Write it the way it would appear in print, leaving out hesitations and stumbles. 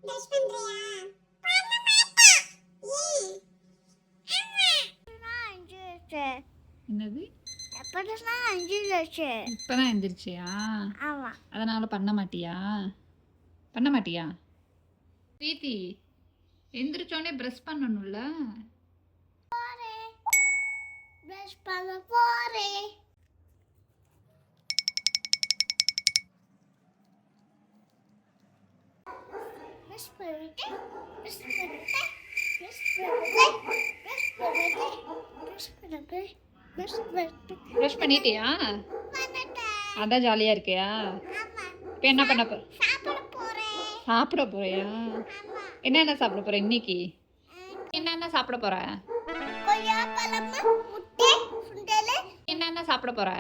Brush பண்றியா? என்னது? எப்பதான் அஞ்சிருச்சு. இப்பதான் எந்திரிச்சியா? ஆமா. அதனால பண்ண மாட்டியா? பண்ண மாட்டியா? பிரீத்தி எந்திரிச்சோடனே ப்ரஷ் பண்ணணும்ல? பிரஷ் பண்ண போறேன். பிரஷ் பண்ணிட்டு பிரஷ் பண்ணிட்டு பிரஷ் பண்ணிட்டு பிரஷ் பண்ணிட்டு பிரஷ் பண்ணிட்டு ப்ரஷ் பண்ணிட்டியா? அதான் ஜாலியாக இருக்கியா? ஆமா. இப்போ என்ன பண்ண போற? சாப்பிட போறேன். சாப்பிட போறியா? ஆமா. என்னென்ன சாப்பிட போற இன்னைக்கு? என்னென்ன சாப்பிட போற? கொய்யாப்பழம், முட்டை, சுண்டல். என்னென்ன சாப்பிட போற?